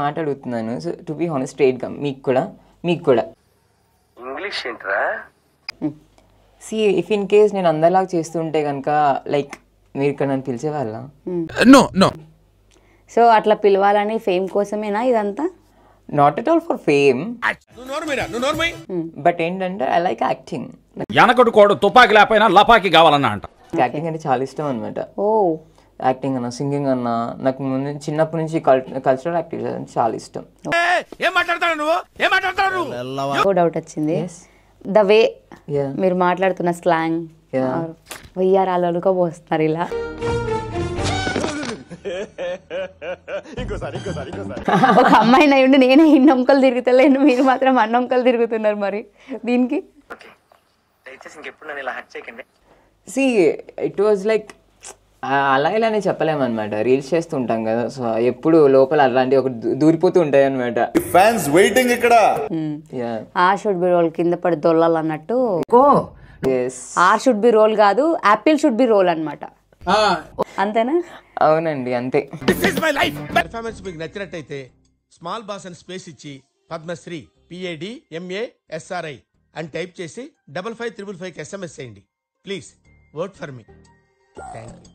మాట అడుగుతున్నాను. So to be honest స్ట్రైట్‌గా మీకు కూడా ఇంగ్లీష్ ఏంట్రా? సి ఇఫ్ ఇన్ కేస్ నేను అందరిలాగా చేస్తుంటే కనుక లైక్ మీరు ఇక్కడ నన్ను పిలిచేవాళ్ళ? నో. సో అట్లా పిలవాలని ఫేమ్ కోసమేనా ఇదంతా? Not at all for fame. But ఏంటంటే ఐ లైక్ యాక్టింగ్. వెనకడు కోడు తుపాకి లేకపోయినా లపాకి కావాలన్నా అంట. యాక్టింగ్ అంటే చాలా ఇష్టం అనమాట. ఓ యాక్టింగ్ అన్నా, సింగింగ్ అన్నా, నాకు ముందు చిన్నప్పటి నుంచి కల్చరల్ యాక్టివిటీస్ అంటే చాలా ఇష్టం. డౌట్ వచ్చింది. The way Yeah. మీరు మాట్లాడుతున్న స్లాంగ్ వెయ్యారాలు అలుకోబోస్తున్నారు ఇలా. ఒక అమ్మాయిని అయ్యుండి నేనే ఇన్నొంకలు తిరుగుతలేను, మీరు మాత్రం అన్నొంకలు తిరుగుతున్నారు. మరి దీనికి దయచేసి ఇంకెప్పుడు నన్ను ఇలా హట్ చేయకండి. సి ఇట్ వాజ్ లైక్ అలా ఇలానే చెప్పలేమన్నమాట. రీల్స్ చేస్తుంటాం కదా, సో ఎప్పుడు లోపల అలాంటి ఒక దూరిపోతూ ఉంటాయి అనమాట. ఫ్యాన్స్ వెయిటింగ్ ఇక్కడ. ఆ షుడ్ బి రోల్ కింద పడి దొల్లాలి అన్నట్టు. Yes. R should be roll కాదు, యాపిల్ షుడ్ బి రోల్ అన్నమాట. అంతేనా? అవునండి, అంతే. పెర్ఫార్మెన్స్ మీకు నచ్చినట్టయితే స్మాల్ బాస్ అని స్పేస్ ఇచ్చి పద్మశ్రీ PADMASRI అని టైప్ చేసి 5555 SMS చేయండి. Please vote for me. Thank you.